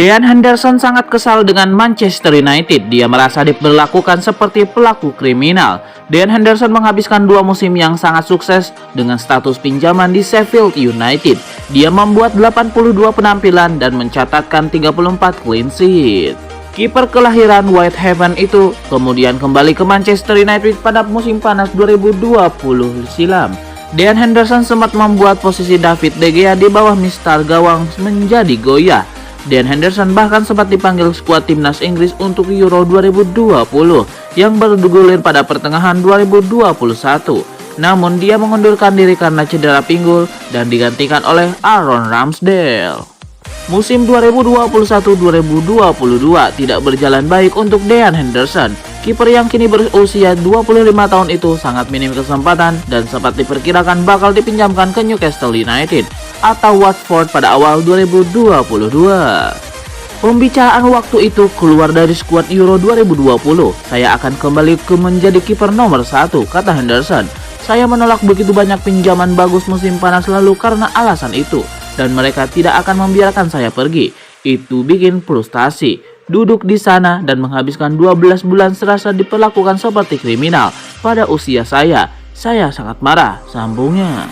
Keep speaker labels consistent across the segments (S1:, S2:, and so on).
S1: Dean Henderson sangat kesal dengan Manchester United. Dia merasa diperlakukan seperti pelaku kriminal. Dean Henderson menghabiskan 2 musim yang sangat sukses dengan status pinjaman di Sheffield United. Dia membuat 82 penampilan dan mencatatkan 34 clean sheet. Kiper kelahiran Whitehaven itu kemudian kembali ke Manchester United pada musim panas 2020 silam. Dean Henderson sempat membuat posisi David De Gea di bawah mistar gawang menjadi goyah. Dean Henderson bahkan sempat dipanggil skuad timnas Inggris untuk Euro 2020 yang bergulir pada pertengahan 2021. Namun dia mengundurkan diri karena cedera pinggul dan digantikan oleh Aaron Ramsdale. Musim 2021-2022 tidak berjalan baik untuk Dean Henderson. Kiper yang kini berusia 25 tahun itu sangat minim kesempatan dan sempat diperkirakan bakal dipinjamkan ke Newcastle United atau Watford pada awal 2022. Pembicaraan waktu itu keluar dari skuad Euro 2020. Saya akan kembali menjadi kiper nomor 1, kata Henderson. Saya menolak begitu banyak pinjaman bagus musim panas lalu karena alasan itu, dan mereka tidak akan membiarkan saya pergi. Itu bikin frustasi. Duduk di sana dan menghabiskan 12 bulan serasa diperlakukan seperti kriminal pada usia saya. Saya sangat marah, sambungnya.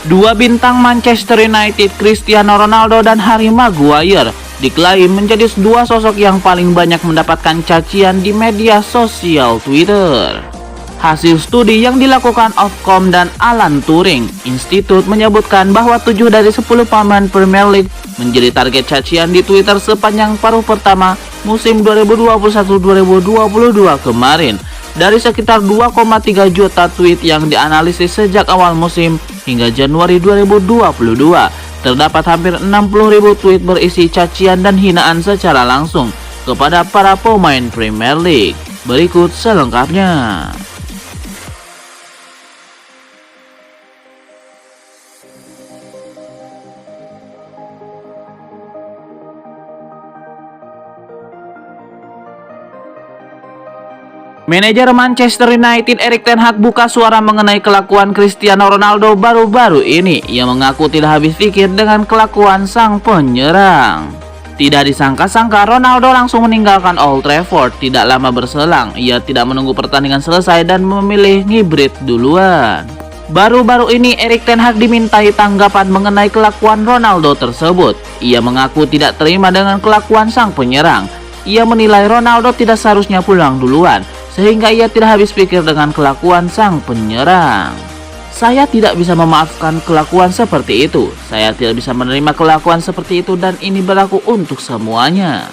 S1: 2 bintang Manchester United, Cristiano Ronaldo dan Harry Maguire, diklaim menjadi 2 sosok yang paling banyak mendapatkan cacian di media sosial Twitter. Hasil studi yang dilakukan Ofcom dan Alan Turing Institute menyebutkan bahwa 7 dari 10 pemain Premier League menjadi target cacian di Twitter sepanjang paruh pertama musim 2021-2022 kemarin. Dari sekitar 2,3 juta tweet yang dianalisis sejak awal musim hingga Januari 2022, terdapat hampir 60.000 tweet berisi cacian dan hinaan secara langsung kepada para pemain Premier League. Berikut selengkapnya. Manajer Manchester United Erik ten Hag buka suara mengenai kelakuan Cristiano Ronaldo baru-baru ini. Ia mengaku tidak habis pikir dengan kelakuan sang penyerang. Tidak disangka-sangka Ronaldo langsung meninggalkan Old Trafford. Tidak lama berselang, ia tidak menunggu pertandingan selesai dan memilih ngibrit duluan. Baru-baru ini Erik ten Hag dimintai tanggapan mengenai kelakuan Ronaldo tersebut. Ia mengaku tidak terima dengan kelakuan sang penyerang. Ia menilai Ronaldo tidak seharusnya pulang duluan, sehingga ia tidak habis pikir dengan kelakuan sang penyerang. Saya tidak bisa memaafkan kelakuan seperti itu. Saya tidak bisa menerima kelakuan seperti itu dan ini berlaku untuk semuanya.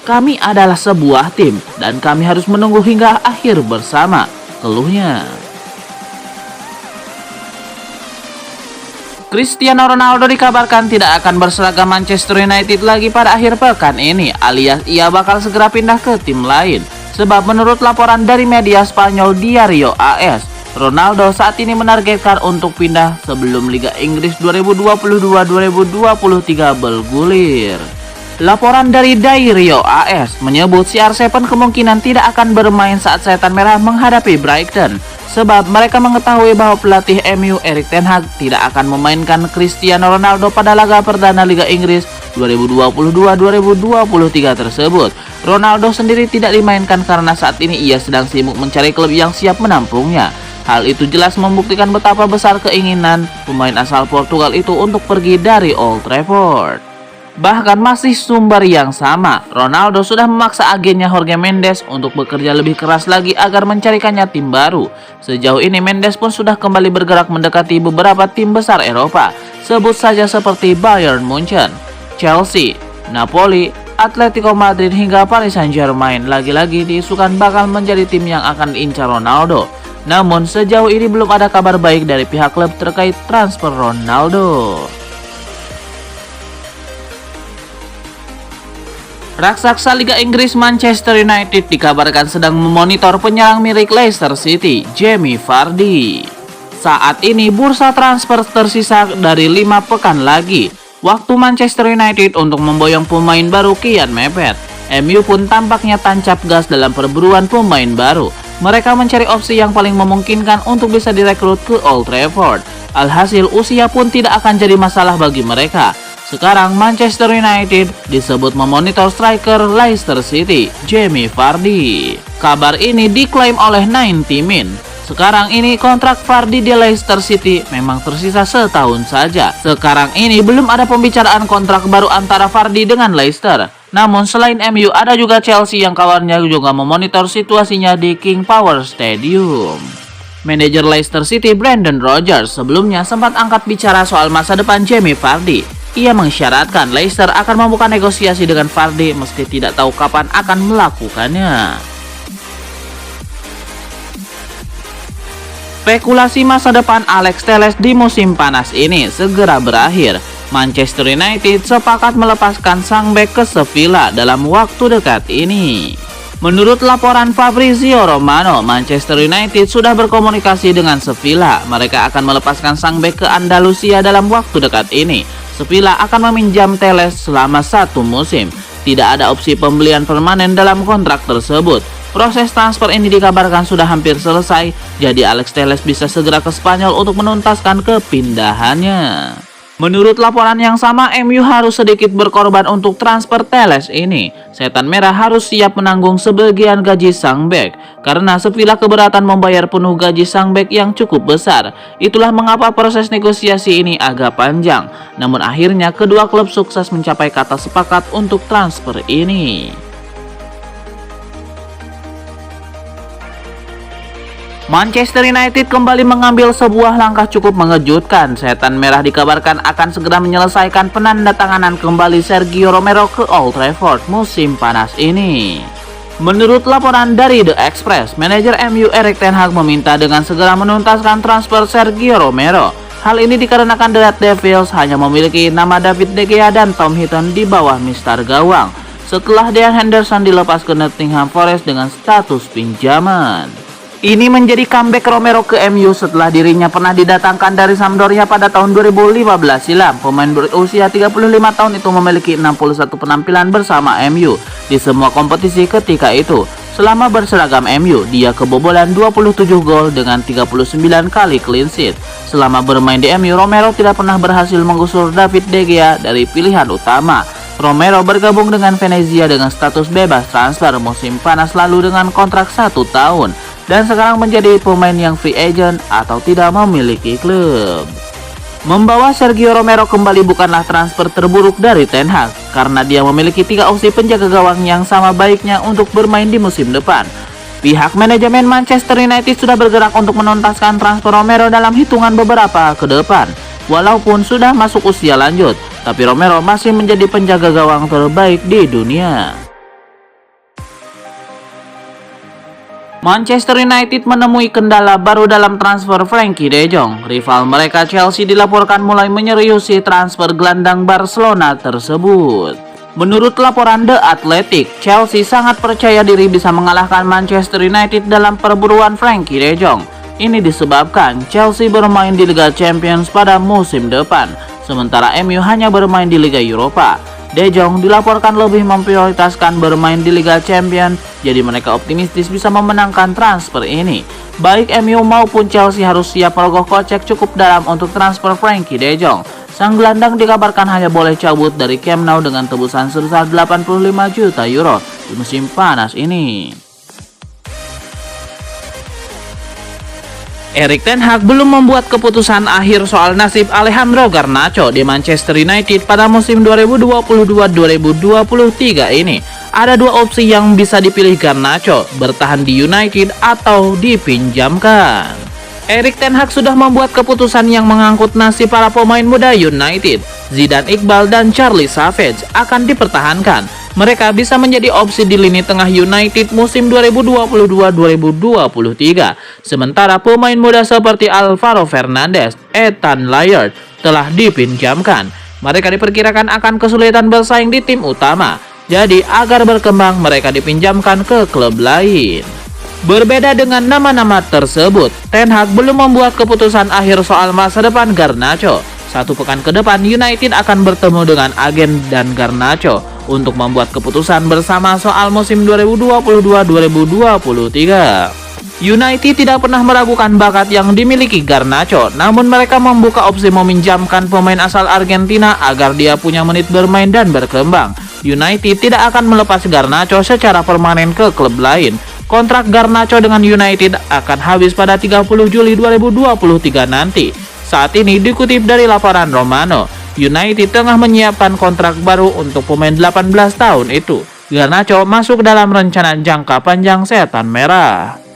S1: Kami adalah sebuah tim dan kami harus menunggu hingga akhir bersama, keluhnya. Cristiano Ronaldo dikabarkan tidak akan berseragam Manchester United lagi pada akhir pekan ini, alias ia bakal segera pindah ke tim lain. Sebab menurut laporan dari media Spanyol Diario AS, Ronaldo saat ini menargetkan untuk pindah sebelum Liga Inggris 2022-2023 bergulir. Laporan dari Diario AS menyebut CR7 kemungkinan tidak akan bermain saat Setan Merah menghadapi Brighton, sebab mereka mengetahui bahwa pelatih MU Erik ten Hag tidak akan memainkan Cristiano Ronaldo pada laga perdana Liga Inggris 2022-2023 tersebut. Ronaldo sendiri tidak dimainkan karena saat ini ia sedang sibuk mencari klub yang siap menampungnya. Hal itu jelas membuktikan betapa besar keinginan pemain asal Portugal itu untuk pergi dari Old Trafford. Bahkan masih sumber yang sama, Ronaldo sudah memaksa agennya Jorge Mendes untuk bekerja lebih keras lagi agar mencarikannya tim baru. Sejauh ini Mendes pun sudah kembali bergerak mendekati beberapa tim besar Eropa. Sebut saja seperti Bayern Munchen, Chelsea, Napoli, Atletico Madrid hingga Paris Saint-Germain. Lagi-lagi diisukan bakal menjadi tim yang akan diincar Ronaldo. Namun sejauh ini belum ada kabar baik dari pihak klub terkait transfer Ronaldo. Raksasa Liga Inggris Manchester United dikabarkan sedang memonitor penyerang milik Leicester City, Jamie Vardy. Saat ini bursa transfer tersisa dari 5 pekan lagi. Waktu Manchester United untuk memboyong pemain baru kian mepet. MU pun tampaknya tancap gas dalam perburuan pemain baru. Mereka mencari opsi yang paling memungkinkan untuk bisa direkrut ke Old Trafford. Alhasil usia pun tidak akan jadi masalah bagi mereka. Sekarang Manchester United disebut memonitor striker Leicester City, Jamie Vardy. Kabar ini diklaim oleh 90 Min. Sekarang ini kontrak Vardy di Leicester City memang tersisa setahun saja. Sekarang ini belum ada pembicaraan kontrak baru antara Vardy dengan Leicester. Namun selain MU ada juga Chelsea yang kawannya juga memonitor situasinya di King Power Stadium. Manajer Leicester City Brendan Rodgers sebelumnya sempat angkat bicara soal masa depan Jamie Vardy. Ia mengisyaratkan Leicester akan membuka negosiasi dengan Vardy meski tidak tahu kapan akan melakukannya. Spekulasi masa depan Alex Telles di musim panas ini segera berakhir. Manchester United sepakat melepaskan sang bek ke Sevilla dalam waktu dekat ini. Menurut laporan Fabrizio Romano, Manchester United sudah berkomunikasi dengan Sevilla. Mereka akan melepaskan sang bek ke Andalusia dalam waktu dekat ini. Sevilla akan meminjam Telles selama 1 musim. Tidak ada opsi pembelian permanen dalam kontrak tersebut. Proses transfer ini dikabarkan sudah hampir selesai, jadi Alex Telles bisa segera ke Spanyol untuk menuntaskan kepindahannya. Menurut laporan yang sama, MU harus sedikit berkorban untuk transfer Telles ini. Setan Merah harus siap menanggung sebagian gaji sang bek, karena Sevilla keberatan membayar penuh gaji sang bek yang cukup besar. Itulah mengapa proses negosiasi ini agak panjang. Namun akhirnya kedua klub sukses mencapai kata sepakat untuk transfer ini. Manchester United kembali mengambil sebuah langkah cukup mengejutkan. Setan Merah dikabarkan akan segera menyelesaikan penandatanganan kembali Sergio Romero ke Old Trafford musim panas ini. Menurut laporan dari The Express, manajer MU Erik ten Hag meminta dengan segera menuntaskan transfer Sergio Romero. Hal ini dikarenakan The Red Devils hanya memiliki nama David De Gea dan Tom Heaton di bawah mistar gawang setelah Dean Henderson dilepas ke Nottingham Forest dengan status pinjaman. Ini menjadi comeback Romero ke MU setelah dirinya pernah didatangkan dari Sampdoria pada tahun 2015 silam. Pemain berusia 35 tahun itu memiliki 61 penampilan bersama MU di semua kompetisi ketika itu. Selama berseragam MU, dia kebobolan 27 gol dengan 39 kali clean sheet. Selama bermain di MU, Romero tidak pernah berhasil menggusur David De Gea dari pilihan utama. Romero bergabung dengan Venezia dengan status bebas transfer musim panas lalu dengan kontrak 1 tahun. Dan sekarang menjadi pemain yang free agent atau tidak memiliki klub. Membawa Sergio Romero kembali bukanlah transfer terburuk dari Ten Hag, karena dia memiliki 3 opsi penjaga gawang yang sama baiknya untuk bermain di musim depan. Pihak manajemen Manchester United sudah bergerak untuk menuntaskan transfer Romero dalam hitungan beberapa ke depan. Walaupun sudah masuk usia lanjut, tapi Romero masih menjadi penjaga gawang terbaik di dunia. Manchester United menemui kendala baru dalam transfer Frankie De Jong. Rival mereka Chelsea dilaporkan mulai menyeriusi transfer gelandang Barcelona tersebut. Menurut laporan The Athletic, Chelsea sangat percaya diri bisa mengalahkan Manchester United dalam perburuan Frankie De Jong. Ini disebabkan Chelsea bermain di Liga Champions pada musim depan, sementara MU hanya bermain di Liga Eropa. De Jong dilaporkan lebih memprioritaskan bermain di Liga Champions, jadi mereka optimistis bisa memenangkan transfer ini. Baik MU maupun Chelsea harus siap merogoh kocek cukup dalam untuk transfer Frankie De Jong. Sang gelandang dikabarkan hanya boleh cabut dari Camp Nou dengan tebusan sebesar 85 juta euro di musim panas ini. Erik ten Hag belum membuat keputusan akhir soal nasib Alejandro Garnacho di Manchester United pada musim 2022-2023 ini. Ada 2 opsi yang bisa dipilih Garnacho, bertahan di United atau dipinjamkan. Erik ten Hag sudah membuat keputusan yang mengangkut nasib para pemain muda United. Zidane Iqbal dan Charlie Savage akan dipertahankan. Mereka bisa menjadi opsi di lini tengah United musim 2022-2023. Sementara pemain muda seperti Alvaro Fernandes, Ethan Laird telah dipinjamkan. Mereka diperkirakan akan kesulitan bersaing di tim utama. Jadi agar berkembang mereka dipinjamkan ke klub lain. Berbeda dengan nama-nama tersebut, Ten Hag belum membuat keputusan akhir soal masa depan Garnacho. 1 pekan ke depan United akan bertemu dengan agen dan Garnacho untuk membuat keputusan bersama soal musim 2022-2023. United tidak pernah meragukan bakat yang dimiliki Garnacho, namun mereka membuka opsi meminjamkan pemain asal Argentina agar dia punya menit bermain dan berkembang. United tidak akan melepas Garnacho secara permanen ke klub lain. Kontrak Garnacho dengan United akan habis pada 30 Juli 2023 nanti. Saat ini dikutip dari laporan Romano, United tengah menyiapkan kontrak baru untuk pemain 18 tahun itu. Garnacho masuk dalam rencana jangka panjang Setan Merah.